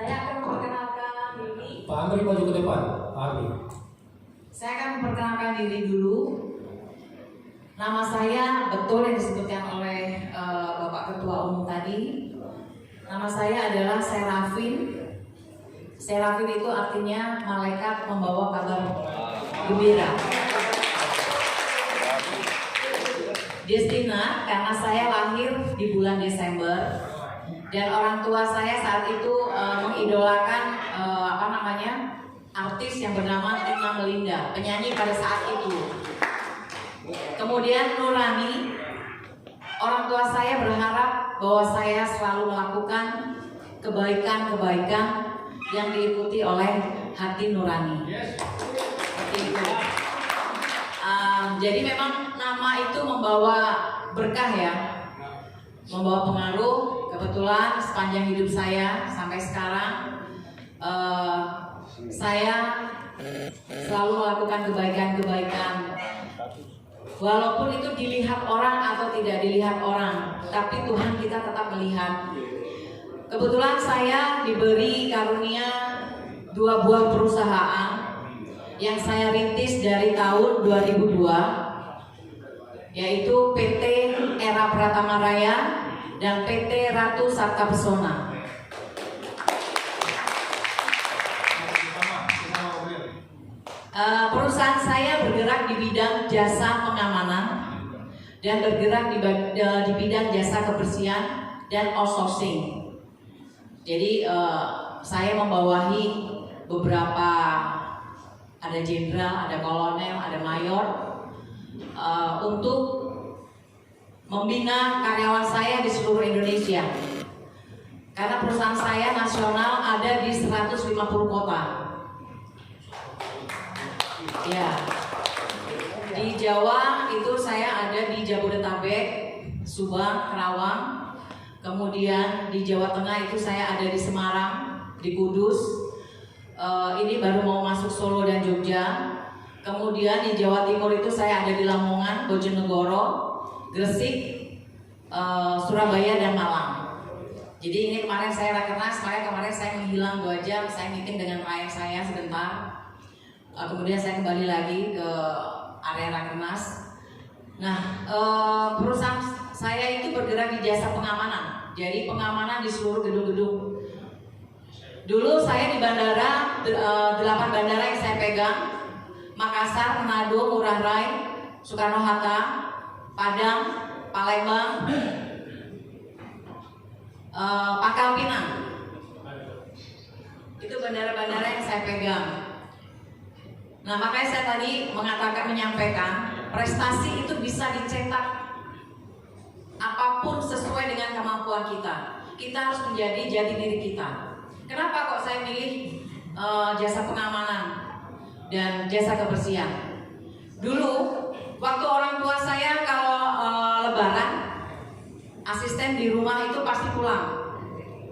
Saya akan memperkenalkan diri. Pak Andri maju ke depan. Pak Andri. Saya akan memperkenalkan diri dulu. Nama saya betul yang disebutkan oleh Bapak Ketua Umum tadi. Nama saya adalah Serafin. Serafin itu artinya malaikat membawa kabar gembira. Destina karena saya lahir di bulan Desember dan orang tua saya saat itu mengidolakan artis yang bernama Tina Melinda, penyanyi pada saat itu. Kemudian Nurani, orang tua saya berharap bahwa saya selalu melakukan kebaikan-kebaikan yang diikuti oleh hati nurani. Seperti itu. Jadi memang nama itu membawa berkah ya, membawa pengaruh. Kebetulan sepanjang hidup saya sampai sekarang saya selalu melakukan kebaikan-kebaikan. Walaupun itu dilihat orang atau tidak dilihat orang, tapi Tuhan kita tetap melihat. Kebetulan saya diberi karunia 2 buah perusahaan yang saya rintis dari tahun 2002, yaitu PT Era Pratama Raya dan PT Ratu Sabta Pesona. Perusahaan saya bergerak di bidang jasa pengamanan dan bergerak di bidang jasa kebersihan dan outsourcing. Jadi saya membawahi beberapa, ada jenderal, ada kolonel, ada mayor, untuk membina karyawan saya di seluruh Indonesia. Karena perusahaan saya nasional ada di 150 kota. Ya, di Jawa itu saya ada di Jabodetabek, Subang, Kerawang. Kemudian di Jawa Tengah itu saya ada di Semarang, di Kudus. Ini baru mau masuk Solo dan Jogja. Kemudian di Jawa Timur itu saya ada di Lamongan, Bojonegoro, Gresik, Surabaya dan Malang. Jadi ini kemarin saya rakernas, kemarin saya menghilang 2 jam, saya meeting dengan klien saya sebentar. Kemudian saya kembali lagi ke area rakernas. Nah, perusahaan saya itu bergerak di jasa pengamanan. Jadi pengamanan di seluruh gedung-gedung. Dulu saya di bandara, 8 bandara yang saya pegang: Makassar, Manado, Ngurah Rai, Soekarno-Hatta, Padang, Palembang, Pangkal Pinang. Itu bandara-bandara yang saya pegang. Nah, makanya saya tadi menyampaikan prestasi itu bisa dicetak apapun sesuai dengan kemampuan kita. Kita harus menjadi jati diri kita. Kenapa kok saya pilih jasa pengamanan dan jasa kebersihan? Dulu waktu orang tua saya kalau lebaran, asisten di rumah itu pasti pulang.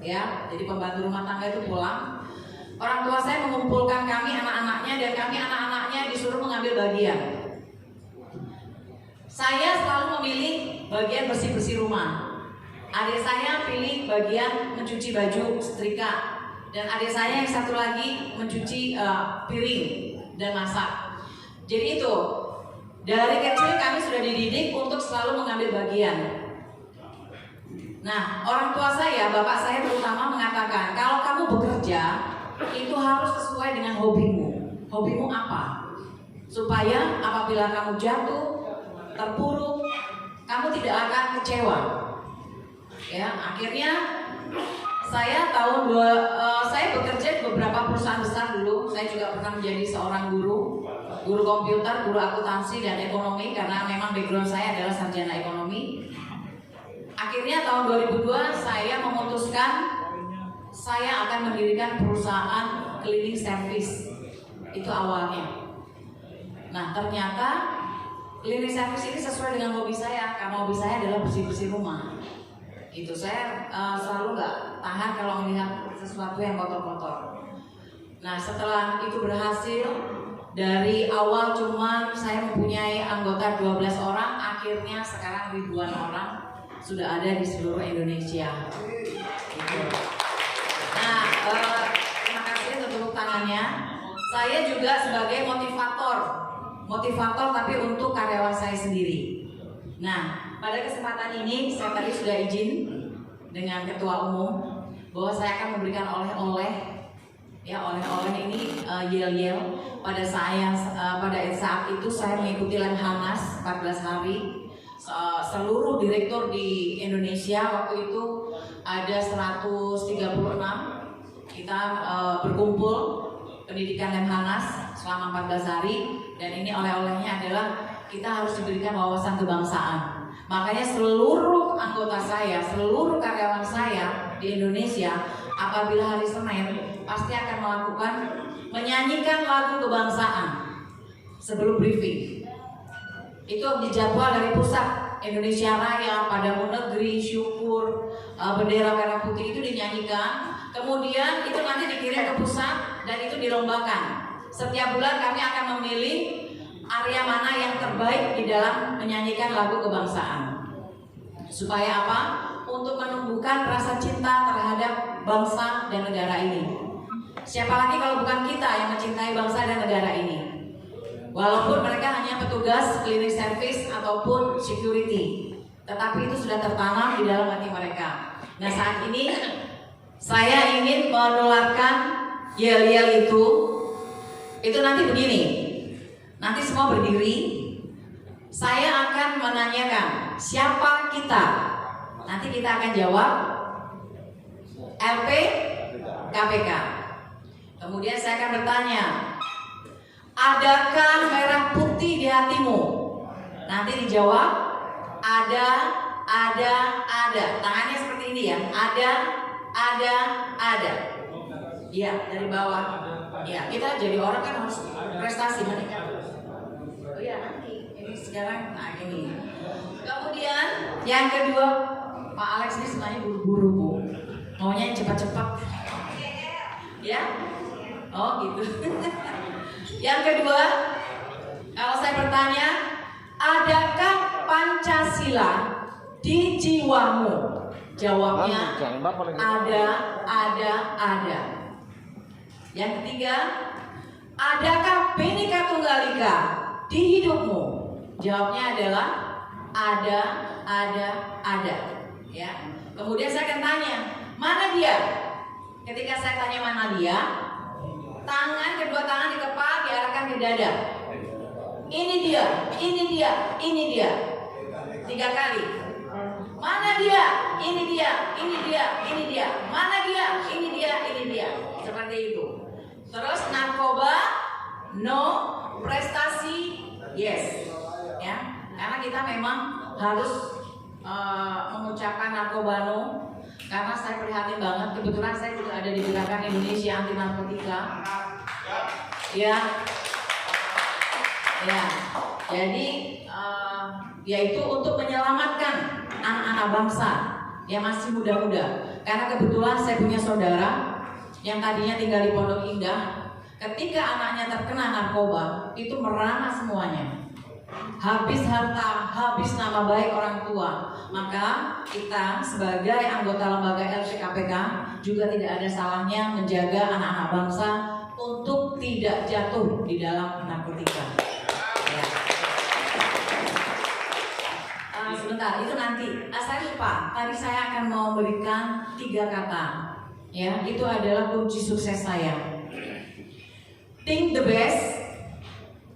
Ya, jadi pembantu rumah tangga itu pulang. Orang tua saya mengumpulkan kami anak-anaknya dan kami anak-anaknya disuruh mengambil bagian. Saya selalu memilih bagian bersih-bersih rumah. Adik saya pilih bagian mencuci baju, setrika. Dan adik saya yang satu lagi mencuci piring dan masak. Jadi itu, dari kecil kami sudah dididik untuk selalu mengambil bagian. Nah, orang tua saya, bapak saya terutama mengatakan, kalau kamu bekerja, itu harus sesuai dengan hobimu. Hobimu apa? Supaya apabila kamu jatuh, terpuruk, kamu tidak akan kecewa. Ya, akhirnya saya saya bekerja di beberapa perusahaan besar dulu. Saya juga pernah menjadi seorang guru komputer, guru akuntansi dan ekonomi karena memang background saya adalah sarjana ekonomi. Akhirnya tahun 2002 saya memutuskan saya akan mendirikan perusahaan cleaning service. Itu awalnya. Nah, ternyata cleaning service ini sesuai dengan hobi saya, karena hobi saya adalah bersih-bersih rumah. Itu saya selalu nggak tahan kalau melihat sesuatu yang kotor-kotor. Nah, setelah itu berhasil, dari awal cuman saya mempunyai anggota 12 orang, akhirnya sekarang ribuan orang sudah ada di seluruh Indonesia. Gitu. Nah, Saya juga sebagai motivator tapi untuk karyawan saya sendiri. Nah, pada kesempatan ini saya tadi sudah izin dengan Ketua Umum bahwa saya akan memberikan oleh-oleh. Ya, oleh-oleh ini yel-yel. Pada saat itu saya mengikuti Lemhanas 14 hari. Seluruh direktur di Indonesia waktu itu ada 136. Kita berkumpul pendidikan Lemhanas selama 14 hari, dan ini oleh-olehnya adalah kita harus diberikan wawasan kebangsaan. Makanya seluruh anggota saya, seluruh karyawan saya di Indonesia apabila hari Senin pasti akan menyanyikan lagu kebangsaan sebelum briefing. Itu dijadwal dari pusat, Indonesia Raya, Padamu Negeri, Syukur, bendera merah putih itu dinyanyikan. Kemudian itu nanti dikirim ke pusat dan itu dilombakan. Setiap bulan kami akan memilih area mana yang terbaik di dalam menyanyikan lagu kebangsaan. Supaya apa? Untuk menumbuhkan rasa cinta terhadap bangsa dan negara ini. Siapa lagi kalau bukan kita yang mencintai bangsa dan negara ini? Walaupun mereka hanya petugas cleaning service ataupun security, tetapi itu sudah tertanam di dalam hati mereka. Nah, saat ini saya ingin menularkan yel-yel itu nanti begini. Nanti semua berdiri. Saya akan menanyakan siapa kita. Nanti kita akan jawab LP KPK. Kemudian saya akan bertanya, adakah merah putih di hatimu? Nanti dijawab ada. Tangannya seperti ini ya. Ada. Iya, dari bawah. Ya, kita jadi orang kan harus prestasi meningkat. Oh iya, nanti ini sekarang ini. Kemudian yang kedua, Pak Alex ini sebenarnya buru-buru Bu. Maunya cepat-cepat. Ya? Oh gitu. Yang kedua, kalau saya bertanya, adakah Pancasila di jiwamu? Jawabnya ada. Yang ketiga, adakah Bhinneka Tunggal Ika di hidupmu? Jawabnya adalah ada. Ya. Kemudian saya akan tanya, mana dia? Ketika saya tanya mana dia, kedua tangan dikepal diarahkan ke dada. Ini dia. 3 kali. Mana dia? Ini dia. Mana dia? Ini dia. Seperti itu. Terus narkoba, no. Prestasi, yes. Ya, karena kita memang harus mengucapkan narkoba no. Karena saya prihatin banget. Kebetulan saya juga ada di Gerakan Indonesia Anti Narkotika. Ya. Jadi yaitu untuk menyelamatkan anak-anak bangsa yang masih muda-muda. Karena kebetulan saya punya saudara yang tadinya tinggal di Pondok Indah. Ketika anaknya terkena narkoba, itu merana semuanya. Habis harta, habis nama baik orang tua. Maka kita sebagai anggota lembaga LPKPK juga tidak ada salahnya menjaga anak-anak bangsa untuk tidak jatuh di dalam narkotika. Ya. Sebentar, itu nanti. Saya lupa. Tadi saya akan memberikan 3 kata. Ya, itu adalah kunci sukses saya. Think the best,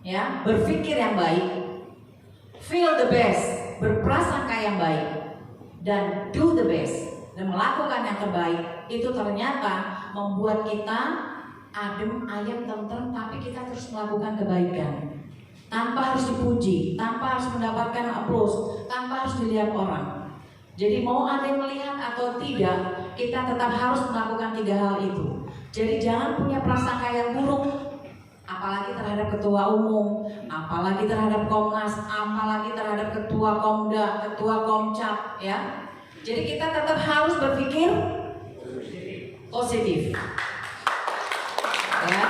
ya, berpikir yang baik. Feel the best, berprasangka yang baik, dan do the best, dan melakukan yang terbaik. Itu ternyata membuat kita adem, ayem, tentrem, tapi kita terus melakukan kebaikan tanpa harus dipuji, tanpa harus mendapatkan aplaus, tanpa harus dilihat orang. Jadi mau ada yang melihat atau tidak, kita tetap harus melakukan 3 hal itu. Jadi jangan punya prasangka yang buruk, apalagi terhadap ketua umum, apalagi terhadap Komnas, apalagi terhadap ketua Komda, ketua Komcap, ya. Jadi kita tetap harus berpikir positif. Ya.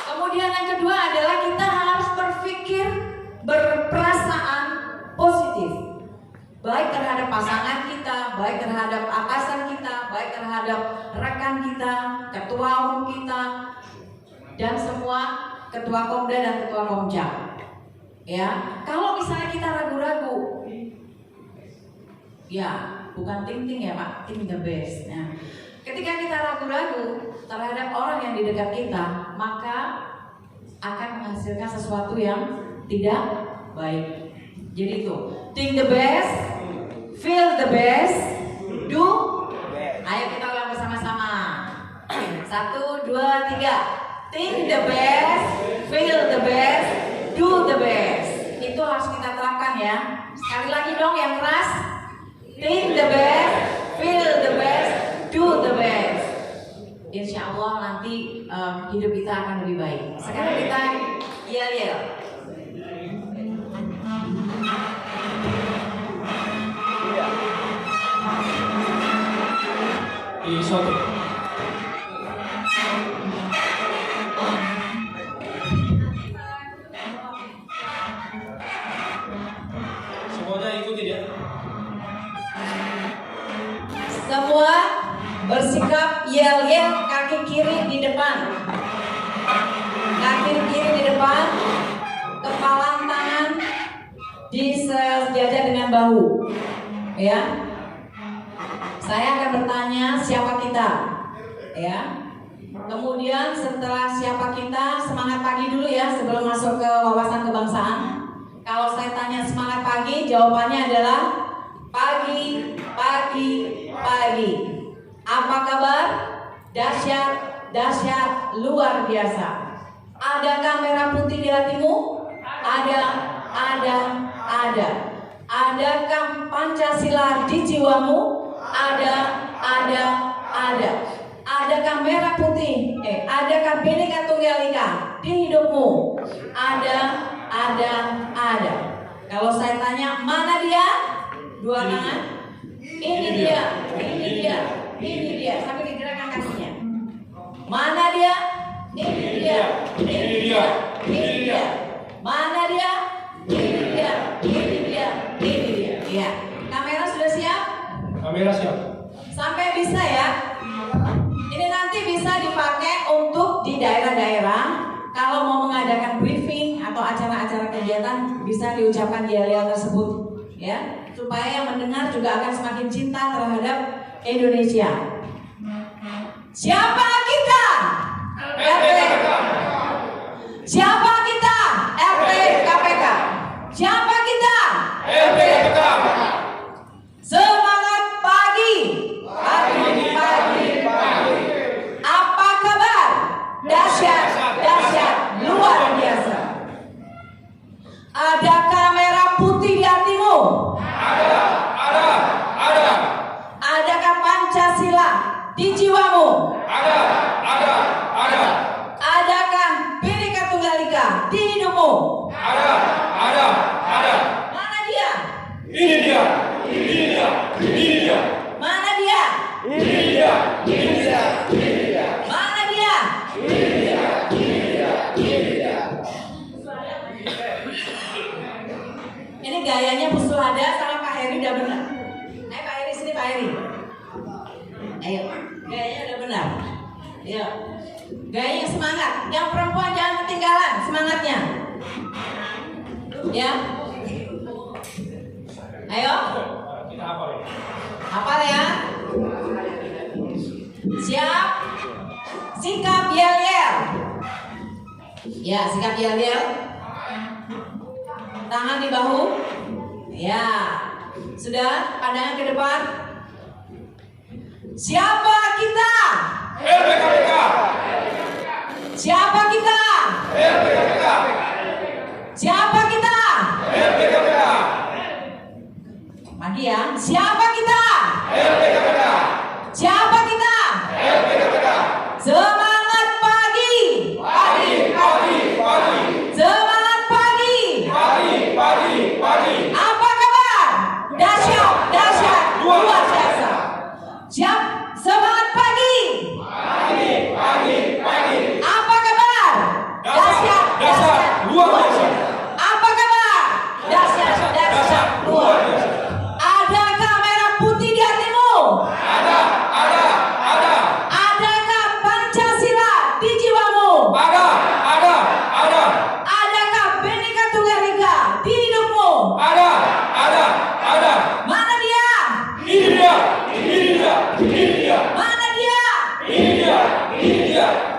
Kemudian yang kedua adalah kita harus berpikir berperasaan positif. Baik terhadap pasangan kita, baik terhadap atasan kita, baik terhadap rekan kita, ketua umum kita, dan semua ketua Komda dan ketua Komjak. Ya, kalau misalnya kita ragu-ragu, ya bukan ting-ting ya Pak, ting the best. Nah, ketika kita ragu-ragu terhadap orang yang di dekat kita, maka akan menghasilkan sesuatu yang tidak baik. Jadi itu, think the best, feel the best, do. Ayo kita ulang bersama-sama. 1, 2, 3. Think the best, feel the best, do the best. Itu harus kita terapkan ya. Sekali lagi dong yang keras. Think the best, feel the best, do the best. Insya Allah nanti hidup kita akan lebih baik. Sekarang kita yel-yel. Suatu. Semuanya ikuti dia. Semua bersikap yel-yel, kaki kiri di depan. Kaki kiri di depan, kepala tangan disejajar dengan bahu. Ya. Saya akan bertanya siapa kita. Ya. Kemudian setelah siapa kita, semangat pagi dulu ya sebelum masuk ke wawasan kebangsaan. Kalau saya tanya semangat pagi, jawabannya adalah pagi, pagi, pagi. Apa kabar? Dahsyat, dahsyat, luar biasa. Adakah merah putih di hatimu? Ada. Adakah Pancasila di jiwamu? Ada. Adakah merah putih? Adakah Bhinneka Tunggal Ika di hidupmu? Ada. Kalau saya tanya mana dia? Dua tangan. Ini dia. Sampai digerakkan kakinya. Mana dia? Ini dia. Mana dia? Ini dia. Ya. Kamera sudah siap? Kamera siap. Sampai bisa ya. Ini nanti bisa dipakai untuk di daerah-daerah. Kalau mau mengadakan briefing atau acara-acara kegiatan, bisa diucapkan yel-yel tersebut, ya, supaya yang mendengar juga akan semakin cinta terhadap Indonesia. Siapa kita? RPKPK. Siapa kita? RPKPK. Siapa kita? RPKPK. Semangat pagi. Apa kabar? Dahsyat, luar biasa. Adakah merah putih di hatimu? Ada. Adakah Pancasila di jiwamu? Ada. Adakah Bhinneka Tunggal Ika di hidupmu? Ada. Mana dia? Ini dia. Mana dia? Mana dia? Ini gayanya Bu Sulhada sama Pak Heri udah benar. Ayo Pak Heri sini Pak Heri. Ayo, gayanya udah benar. Ayo, gayanya semangat. Yang perempuan jangan ketinggalan semangatnya. Ya. Ayo. Kita hafal ya. Hafal ya. Siap. Sikap yel-yel. Ya, sikap yel-yel. Tangan di bahu. Ya. Sudah, pandangan ke depan. Siapa kita? RPKPK. Siapa kita? RPKPK. Siapa kita? RPKPK. Pagi ya. Siapa kita? RPKPK. Siapa kita? RPKPK. Semangat pagi. Semangat pagi. Apa kabar? Dahsyat, luar biasa. Siap, semangat pagi. Apa kabar? Dahsyat, luar biasa. Apa kabar? Dahsyat, luar biasa. Adakah merah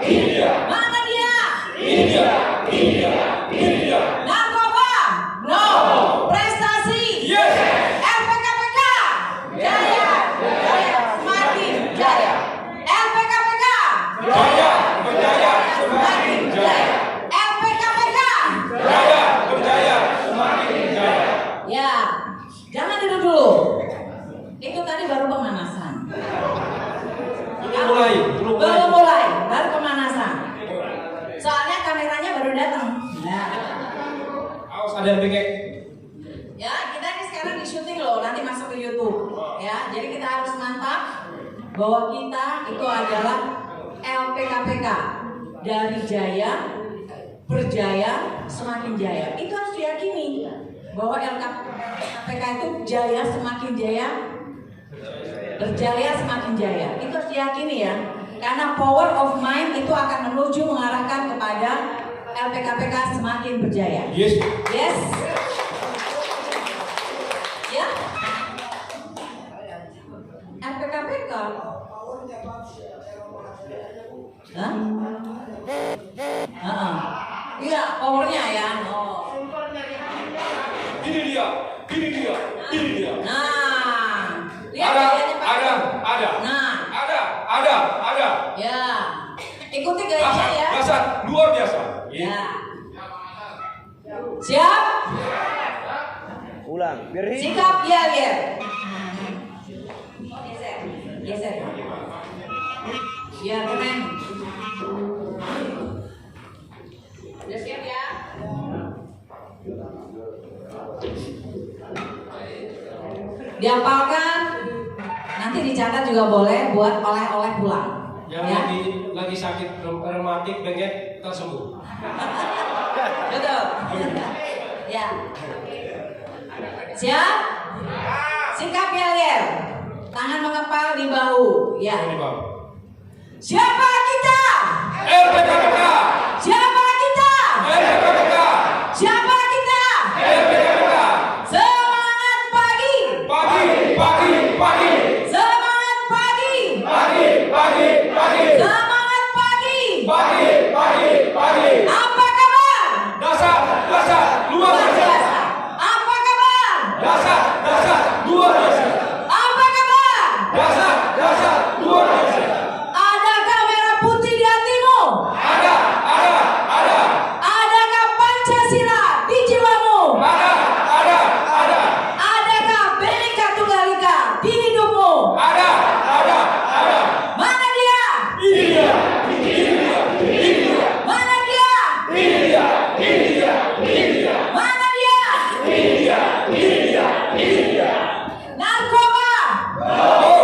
Ini dia. Mana dia? Ini dia. Ini dia. Ini dia. Narkoba? No. Prestasi? Yes. LPKPK? Jaya. Jaya. Semakin jaya. LPKPK? Jaya berjaya semakin jaya. LPKPK? Jaya berjaya semakin jaya. Ya, jangan duduk dulu. Itu tadi baru pemanasan. Belum mulai, baru pemanasan. Soalnya kameranya baru datang. Nah, Awas ada yang bengek. ya kita ini sekarang di syuting loh, nanti masuk ke YouTube. Ya, jadi kita harus mantap bahwa kita itu adalah LPKPK, dari jaya, berjaya, semakin jaya. Itu harus diyakini bahwa LPKPK itu jaya semakin jaya, berjaya semakin jaya. Itu harus diyakini ya. Karena power of mind itu akan menuju mengarahkan kepada LPKPK semakin berjaya. Yes. Yes. Ya. LPKPK. Hah? Iya, powernya ya. Oh. Ini dia. Ini dia. Ini dia. Nah, lihat Ada. gayanya, Pak. Ada. Nah, Ada. ya. Ikuti gayanya ya. Dasar luar biasa. Ya. Siap? Ulang, biar Sikap ya, ya. Geser. Geser. Ya, keren. Udah siap ya? Dihafalkan. Nanti dicatat juga boleh buat oleh-oleh pulang. Yang Ya. lagi sakit rematik bengek tersembuh. Betul. Ya. Siap? Sikap yel-yel. Tangan mengepal di bahu. Ya. Ini bang. Siapa kita? LPKPK. Siapa kita? LPKPK. Siapa kita? LPKPK. Semangat pagi. Pagi. Semangat pagi. Pagi. Semangat pagi. Pagi. Apa kabar? Dasar luar biasa. Apa kabar? Dasar luar biasa. Apa kabar? Dasar luar biasa. Adakah merah putih di hatimu? Ada. Adakah Pancasila di jiwamu? Ada. Adakah Bhinneka Tunggal Ika di hidupmu? Ada. Mana dia? Ini dia. Mana dia? Mana dia? Narkoba.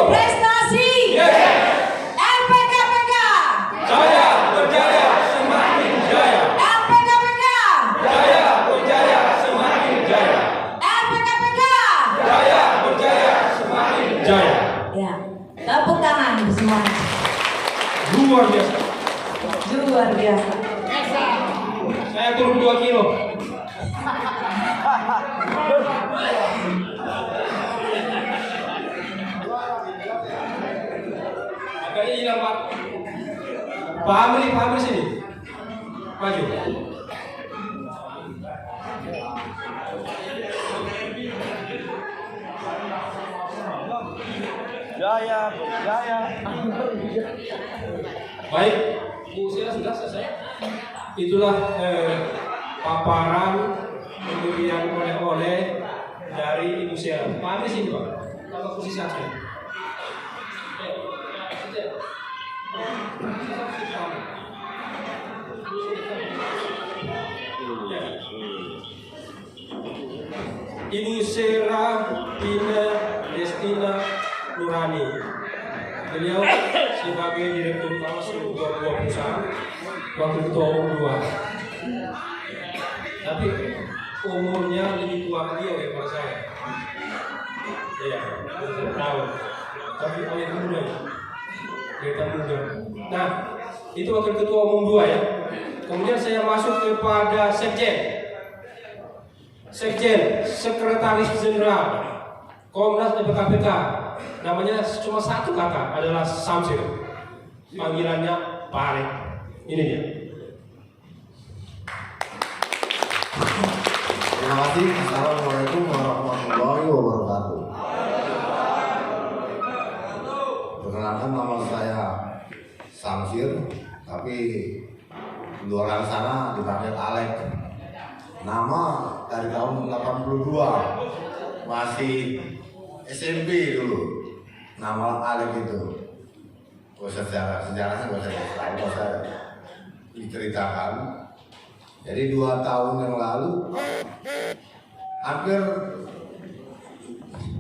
Prestasi. LPKPK. Jaya berjaya semakin jaya. LPKPK. Jaya berjaya semakin jaya. LPKPK. Jaya berjaya semakin jaya. Ya, tepuk tangan semua. Luar biasa. Luar biasa. Saya turun 2 kilo. Agaknya hilang Pak. Pak Amri sini. Maju. Jaya. Baik, Bu Sila sudah selesai. Itulah paparan pemberian oleh-oleh dari Ibu Sila. Pak Amri sini Pak. Tambah kursi saja. Ibu Sera Pina Destina Nurani. Beliau sebagai Direktur Utama sebuah perusahaan, Wakil Ketua Umum 2. Tapi umurnya lebih tua beliau daripada saya. Iya, tahun. Tapi paling muda ya. Kita muda. Nah, itu Wakil Ketua Umum 2 ya. Kemudian saya masuk kepada Sekjen, Sekretaris Jenderal Komnas LPKPK. Namanya cuma satu kakak, adalah Samsir. Panggilannya Pak Arif. Ini dia. Terima kasih. Assalamualaikum warahmatullahi wabarakatuh. Perkenalkan, nama saya Samsir, tapi di luar sana dipanggil Alek. Nama dari tahun 82, masih SMP dulu. Nama Alek itu. Sejarahnya nggak usah diceritakan. Jadi 2 tahun yang lalu, hampir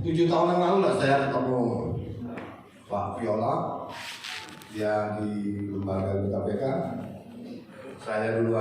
7 tahun yang lalu lah saya ketemu Pak Viola, dia di lembaga KPK. Saya dulu